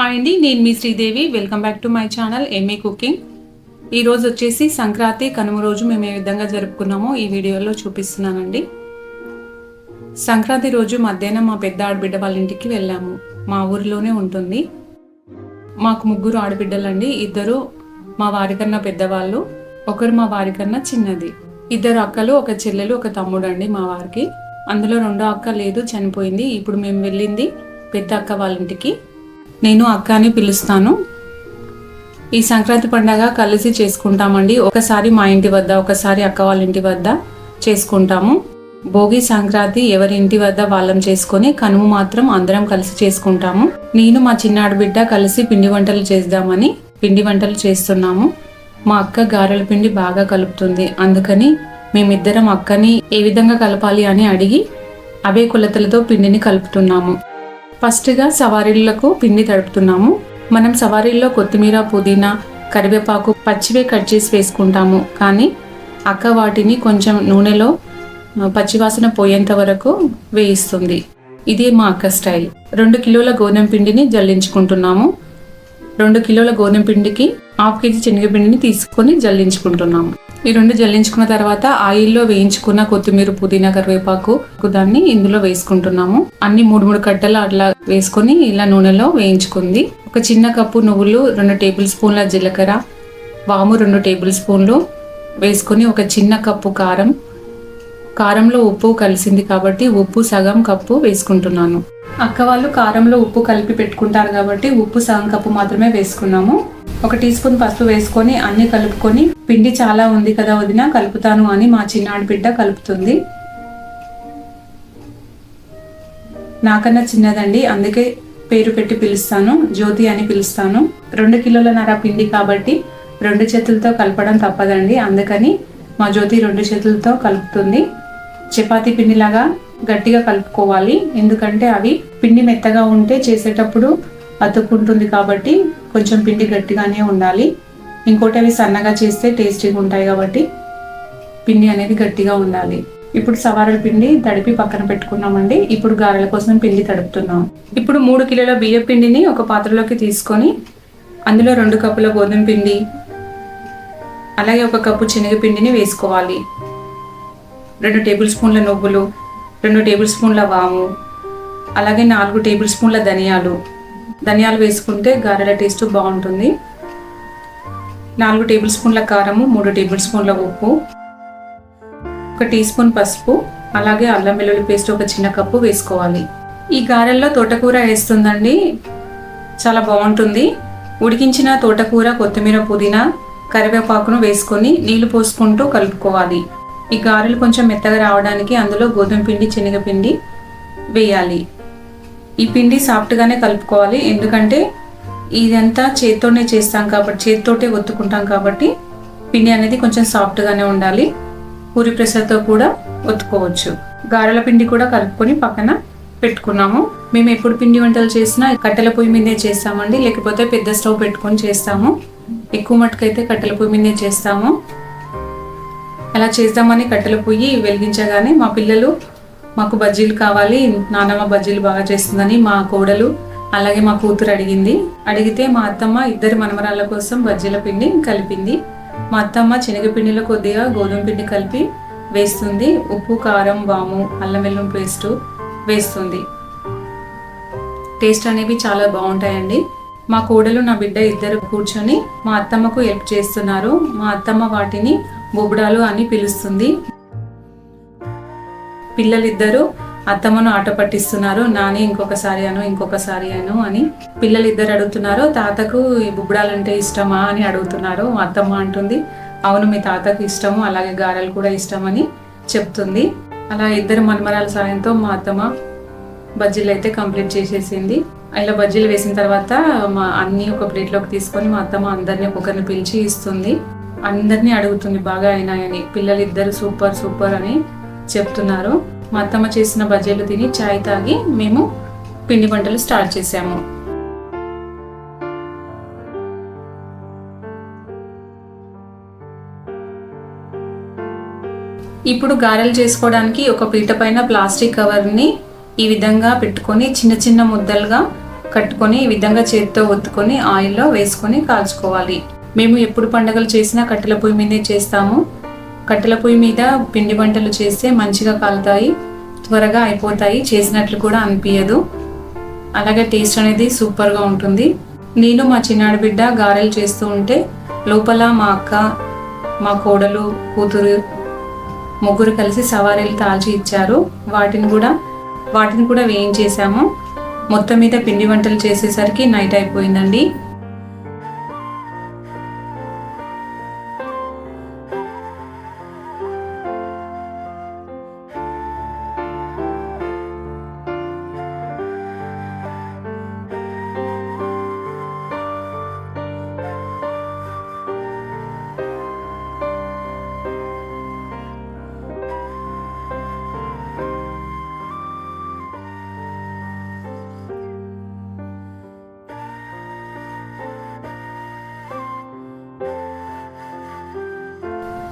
Hi అండి, నేను మీ Sridevi. Welcome back to my channel MA cooking. ఈరోజు వచ్చేసి సంక్రాంతి కనుమ రోజు మేము ఏ విధంగా జరుపుకున్నామో ఈ వీడియోలో చూపిస్తున్నానండి. సంక్రాంతి రోజు మధ్యాహ్నం మా పెద్ద ఆడబిడ్డ వాళ్ళ ఇంటికి వెళ్ళాము. మా ఊరిలోనే ఉంటుంది. మాకు ముగ్గురు ఆడబిడ్డలండి. ఇద్దరు మా వారికన్నా పెద్దవాళ్ళు, ఒకరు మా వారికన్నా చిన్నది. ఇద్దరు అక్కలు, ఒక చెల్లెలు, ఒక తమ్ముడు అండి మా వారికి. అందులో రెండో అక్క లేదు, చనిపోయింది. ఇప్పుడు మేము వెళ్ళింది పెద్ద అక్క వాళ్ళ ఇంటికి. నేను అక్క అని పిలుస్తాను. ఈ సంక్రాంతి పండగ కలిసి చేసుకుంటామండి. ఒకసారి మా ఇంటి వద్ద, ఒకసారి అక్క వాళ్ళ ఇంటి వద్ద చేసుకుంటాము. భోగి సంక్రాంతి ఎవరి ఇంటి వద్ద వాళ్ళం చేసుకొని, కనుమ మాత్రం అందరం కలిసి చేసుకుంటాము. నేను మా చిన్నాడు బిడ్డ కలిసి పిండి వంటలు చేద్దామని పిండి వంటలు చేస్తున్నాము. మా అక్క గారెల పిండి బాగా కలుపుతుంది. అందుకని మేమిద్దరం అక్కని ఏ విధంగా కలపాలి అని అడిగి అవే కొలతలతో పిండిని కలుపుతున్నాము. ఫస్ట్గా సవారీలకు పిండి తడుపుతున్నాము. మనం సవారీల్లో కొత్తిమీర, పుదీనా, కరివేపాకు పచ్చివే కట్ చేసి వేసుకుంటాము. కానీ అక్క వాటిని కొంచెం నూనెలో పచ్చివాసన పోయేంత వరకు వేయిస్తుంది. ఇదే మా అక్క స్టైల్. 2 కిలోల గోధుమ పిండిని జల్లించుకుంటున్నాము. 2 కిలోల గోధుమ పిండికి 1/2 కేజీ శనగపిండిని తీసుకొని జల్లించుకుంటున్నాము. ఈ 2 జల్లించుకున్న తర్వాత ఆయిల్లో వేయించుకున్న కొత్తిమీర, పుదీనా, కరివేపాకు దాన్ని ఇందులో వేసుకుంటున్నాము. అన్ని 3 కట్టలు అట్లా వేసుకొని ఇలా నూనెలో వేయించుకుంది. ఒక చిన్న కప్పు నువ్వులు, 2 టేబుల్ స్పూన్ల జీలకర్ర, వాము 2 టేబుల్ స్పూన్లు వేసుకొని, ఒక చిన్న కప్పు కారంలో ఉప్పు కలిసింది కాబట్టి ఉప్పు సగం కప్పు వేసుకుంటున్నాను. అక్క వాళ్ళు కారంలో ఉప్పు కలిపి పెట్టుకుంటారు కాబట్టి ఉప్పు సగం కప్పు మాత్రమే వేసుకున్నాము. 1 టీ స్పూన్ పసుపు వేసుకొని అన్ని కలుపుకొని, పిండి చాలా ఉంది కదా వదిన, కలుపుతాను అని మా చిన్నాడి బిడ్డ కలుపుతుంది. నాకన్నా చిన్నదండి, అందుకే పేరు పెట్టి పిలుస్తాను, జ్యోతి అని పిలుస్తాను. 2 కిలోలన్నర పిండి కాబట్టి 2 చేతులతో కలపడం తప్పదండి. అందుకని మా జ్యోతి 2 చేతులతో కలుపుతుంది. చపాతీ పిండిలాగా గట్టిగా కలుపుకోవాలి. ఎందుకంటే అవి పిండి మెత్తగా ఉంటే చేసేటప్పుడు అతుక్కుంటుంది కాబట్టి కొంచెం పిండి గట్టిగానే ఉండాలి. ఇంకోటి అవి సన్నగా చేస్తే టేస్టీగా ఉంటాయి కాబట్టి పిండి అనేది గట్టిగా ఉండాలి. ఇప్పుడు సవారల పిండి తడిపి పక్కన పెట్టుకున్నామండి. ఇప్పుడు గారెల కోసం పిండి తడుపుతున్నాం. ఇప్పుడు 3 కిలోల బియ్యం పిండిని ఒక పాత్రలోకి తీసుకొని అందులో 2 కప్పుల గోధుమ పిండి, అలాగే 1 కప్పు శనగపిండిని వేసుకోవాలి. 2 టేబుల్ స్పూన్ల నువ్వులు, 2 టేబుల్ స్పూన్ల వాము, అలాగే 4 టేబుల్ స్పూన్ల ధనియాలు వేసుకుంటే గారెల టేస్ట్ బాగుంటుంది. 4 టేబుల్ స్పూన్ల కారము, 3 టేబుల్ స్పూన్ల ఉప్పు, 1 టీ స్పూన్ పసుపు, అలాగే అల్లం వెల్లుల్లి పేస్ట్ 1 చిన్న కప్పు వేసుకోవాలి. ఈ గారెల్లో తోటకూర వేస్తుందండి, చాలా బాగుంటుంది. ఉడికించిన తోటకూర, కొత్తిమీర, పుదీనా, కరివేపాకును వేసుకొని నీళ్లు పోసుకుంటూ కలుపుకోవాలి. ఈ గారెలు కొంచెం మెత్తగా రావడానికి అందులో గోధుమ పిండి, శనగపిండి వేయాలి. ఈ పిండి సాఫ్ట్గానే కలుపుకోవాలి. ఎందుకంటే ఇదంతా చేత్తోనే చేస్తాం కాబట్టి, చేత్తోటే ఒత్తుకుంటాం కాబట్టి పిండి అనేది కొంచెం సాఫ్ట్గానే ఉండాలి. పూరి ప్రెషర్తో కూడా ఒత్తుకోవచ్చు. గారెల పిండి కూడా కలుపుకొని పక్కన పెట్టుకున్నాము. మేము ఎప్పుడు పిండి వంటలు చేసినా కట్టెల పొయ్యి మీదే చేస్తామండి, లేకపోతే పెద్ద స్టవ్ పెట్టుకొని చేస్తాము. ఎక్కువ మట్టుకైతే కట్టెల పొయ్యి మీదే చేస్తాము. అలా చేద్దామని కట్టెల పొయ్యి వెలిగించగానే మా పిల్లలు మాకు బజ్జీలు కావాలి, నానమ్మ బజ్జీలు బాగా చేస్తుందని మా కోడలు అలాగే మా కూతురు అడిగితే మా అత్తమ్మ ఇద్దరు మనమరాళ్ళ కోసం బజ్జీల పిండి కలిపింది. మా అత్తమ్మ శనగపిండిలో కొద్దిగా గోధుమ పిండి కలిపి వేస్తుంది. ఉప్పు, కారం, వాము, అల్లం వెల్లుల్లి పేస్ట్ వేస్తుంది. టేస్ట్ అనేవి చాలా బాగుంటాయండి. మా కోడలు, నా బిడ్డ ఇద్దరు కూర్చొని మా అత్తమ్మకు హెల్ప్ చేస్తున్నారు. మా అత్తమ్మ వాటిని బొబ్బడాలు అని పిలుస్తుంది. పిల్లలిద్దరూ అత్తమ్మను ఆట పట్టిస్తున్నారు. నాని ఇంకొకసారి అను అని పిల్లలిద్దరు అడుగుతున్నారు. తాతకు ఈ బొబ్బడాలంటే ఇష్టమా అని అడుగుతున్నారు. మా అత్తమ్మ అంటుంది, అవును మీ తాతకు ఇష్టము, అలాగే గారెలు కూడా ఇష్టమని చెప్తుంది. అలా ఇద్దరు మనమరాల సాయంతో మా అత్తమ్మ బజ్జీలు అయితే కంప్లీట్ చేసేసింది. ఇలా బజ్జీలు వేసిన తర్వాత మా అన్ని ఒక ప్లేట్లోకి తీసుకొని మా అత్తమ్మ అందరినీ ఒక్కొక్కరిని పిలిచి ఇస్తుంది. అందరినీ అడుగుతుంది బాగా అయినాయని. పిల్లలిద్దరు సూపర్ సూపర్ అని చెప్తున్నారు. మా అత్తమ్మ చేసిన బజ్జీలు తిని చాయ్ తాగి మేము పిండి వంటలు స్టార్ట్ చేసాము. ఇప్పుడు గారెలు చేసుకోవడానికి ఒక పీట పైన ప్లాస్టిక్ కవర్ని ఈ విధంగా పెట్టుకొని చిన్న చిన్న ముద్దలుగా కట్టుకొని ఈ విధంగా చేతితో ఒత్తుకొని ఆయిల్లో వేసుకొని కాల్చుకోవాలి. మేము ఎప్పుడు పండుగలు చేసినా కట్టెల పొయ్యి మీదే చేస్తాము. కట్టెల పొయ్యి మీద పిండి వంటలు చేస్తే మంచిగా కాలుతాయి, త్వరగా అయిపోతాయి, చేసినట్లు కూడా అనిపించదు. అలాగే టేస్ట్ అనేది సూపర్గా ఉంటుంది. నేను మా చిన్నాడి బిడ్డ గారెలు చేస్తూ ఉంటే లోపల మా అక్క, మా కోడలు, కూతురు ముగ్గురు కలిసి సవారీలు తాల్చి ఇచ్చారు. వాటిని కూడా వేయించేసాము. మొత్తం మీద పిండి వంటలు చేసేసరికి నైట్ అయిపోయిందండి.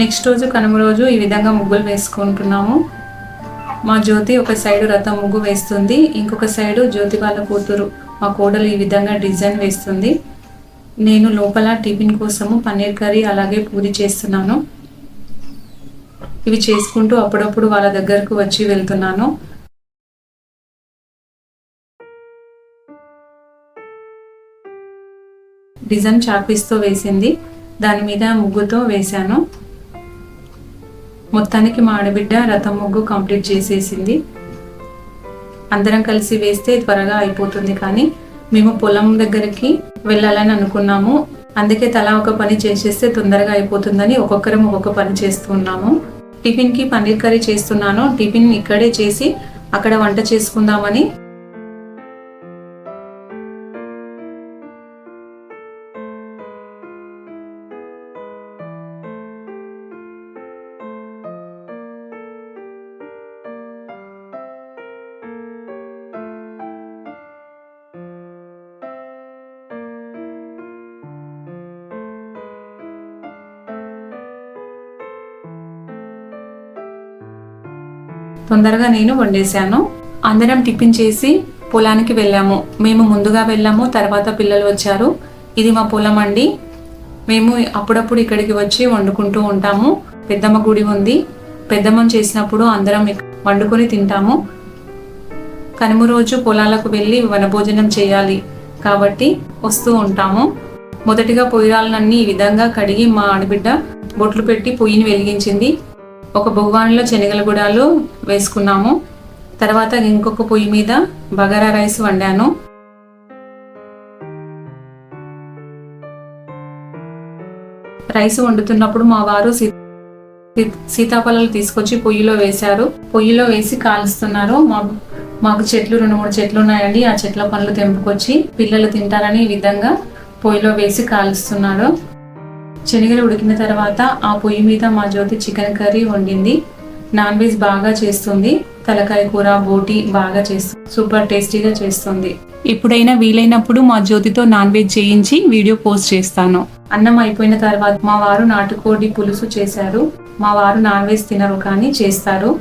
నెక్స్ట్ రోజు కనుమ రోజు ఈ విధంగా ముగ్గులు వేసుకుంటున్నాము. మా జ్యోతి ఒక సైడు రథం ముగ్గు వేస్తుంది, ఇంకొక సైడు జ్యోతి వాళ్ళ కూతురు మా కోడలు ఈ విధంగా డిజైన్ వేస్తుంది. నేను లోపల టిఫిన్ కోసము పన్నీర్ కర్రీ అలాగే పూరి చేస్తున్నాను. ఇవి చేసుకుంటూ అప్పుడప్పుడు వాళ్ళ దగ్గరకు వచ్చి వెళ్తున్నాను. డిజైన్ చాక్పీస్తో వేసింది, దాని మీద ముగ్గుతో వేశాను. మొత్తానికి మా ఆడబిడ్డ రథం ముగ్గు కంప్లీట్ చేసేసింది. అందరం కలిసి వేస్తే త్వరగా అయిపోతుంది, కానీ మేము పొలం దగ్గరికి వెళ్ళాలని అనుకున్నాము. అందుకే తలా ఒక పని చేసేస్తే తొందరగా అయిపోతుందని ఒక్కొక్కరం ఒక్కొక్క పని చేస్తున్నాము. టిఫిన్కి పన్నీర్ కర్రీ చేస్తున్నాను. టిఫిన్ ఇక్కడే చేసి అక్కడ వంట చేసుకుందామని. తొందరగా నేను వండేశాను. అందరం టిఫిన్ చేసి పొలానికి వెళ్ళాము. మేము ముందుగా వెళ్ళాము, తర్వాత పిల్లలు వచ్చారు. ఇది మా పొలం అండి. మేము అప్పుడప్పుడు ఇక్కడికి వచ్చి వండుకుంటూ ఉంటాము. పెద్దమ్మ గుడి ఉంది. పెద్దమ్మని చేసినప్పుడు అందరం వండుకొని తింటాము. కనుమ రోజు పొలాలకు వెళ్ళి వనభోజనం చేయాలి కాబట్టి వస్తూ ఉంటాము. మొదటిగా పొయ్యిరాలన్నీ ఈ విధంగా కడిగి మా ఆడబిడ్డ బొట్లు పెట్టి పొయ్యిని వెలిగించింది. ఒక బొగ్గానిలో శనగల గుడాలు వేసుకున్నాము. తర్వాత ఇంకొక పొయ్యి మీద బగారా రైస్ వండాను. రైస్ వండుతున్నప్పుడు మా వారు సీతాఫలాలు తీసుకొచ్చి పొయ్యిలో వేశారు. పొయ్యిలో వేసి కాలుస్తున్నారు. మాకు చెట్లు 2-3 చెట్లు ఉన్నాయండి. ఆ చెట్ల పండ్లు తెంపుకొచ్చి పిల్లలు తింటారని ఈ విధంగా పొయ్యిలో వేసి కాలుస్తున్నారు. శనగలు ఉడికిన తర్వాత ఆ పొయ్యి మీద మా జ్యోతి చికెన్ కర్రీ వండింది. నాన్ వెజ్ బాగా చేస్తుంది. తలకాయ కూర, బోటి బాగా చేస్తుంది. సూపర్ టేస్టీగా చేస్తుంది. ఎప్పుడైనా వీలైనప్పుడు మా జ్యోతితో నాన్ వెజ్ చేయించి వీడియో పోస్ట్ చేస్తాను. అన్నం అయిపోయిన తర్వాత మా వారు నాటుకోడి పులుసు చేశారు. మా వారు నాన్ వెజ్ తినరు కానీ చేస్తారు.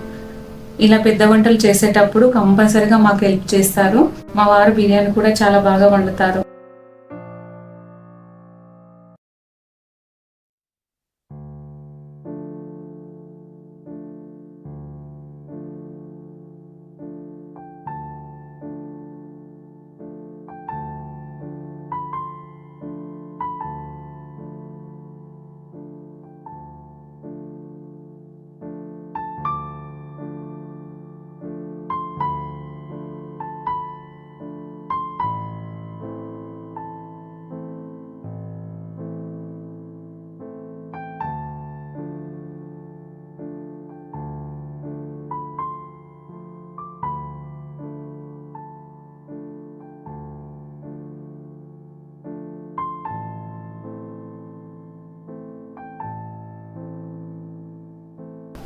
ఇలా పెద్ద వంటలు చేసేటప్పుడు కంపల్సరిగా మాకు హెల్ప్ చేస్తారు. మా వారు బిర్యానీ కూడా చాలా బాగా వండుతారు.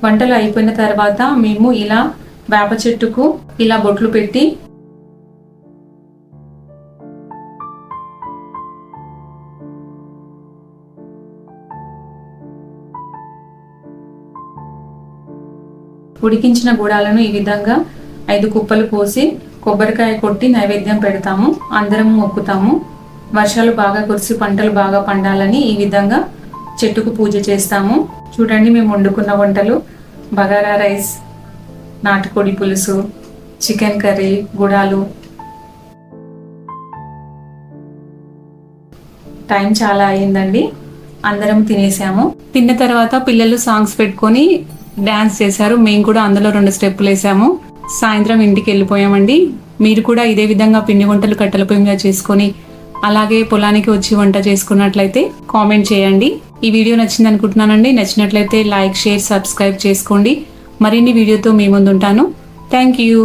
వంటలు అయిపోయిన తర్వాత మేము ఇలా వేప చెట్టుకు ఇలా బొట్లు పెట్టి ఉడికించిన గుడాలను ఈ విధంగా 5 కుప్పలు పోసి కొబ్బరికాయ కొట్టి నైవేద్యం పెడతాము, అందరం మొక్కుతాము. వర్షాలు బాగా కురిసి పంటలు బాగా పండాలని ఈ విధంగా చెట్టుకు పూజ చేస్తాము. చూడండి మేము వండుకున్న వంటలు: బగారా రైస్, నాటుకోడి పులుసు, చికెన్ కర్రీ, గుడాలు. టైం చాలా అయ్యిందండి, అందరం తినేసాము. తిన్న తర్వాత పిల్లలు సాంగ్స్ పెట్టుకొని డాన్స్ చేశారు, మేము కూడా అందులో 2 స్టెప్పులు వేసాము. సాయంత్రం ఇంటికి వెళ్ళిపోయామండి. మీరు కూడా ఇదే విధంగా పిండి వంటలు కట్టెల పొయ్యి మీద చేసుకొని అలాగే పొలానికి వచ్చి వంట చేసుకున్నట్లయితే కామెంట్ చేయండి. ఈ వీడియో నచ్చింది అనుకుంటున్నానండి. నచ్చినట్లయితే లైక్, షేర్, సబ్స్క్రైబ్ చేసుకోండి. మరిన్ని వీడియోతో మీ ముందు ఉంటాను. Thank you.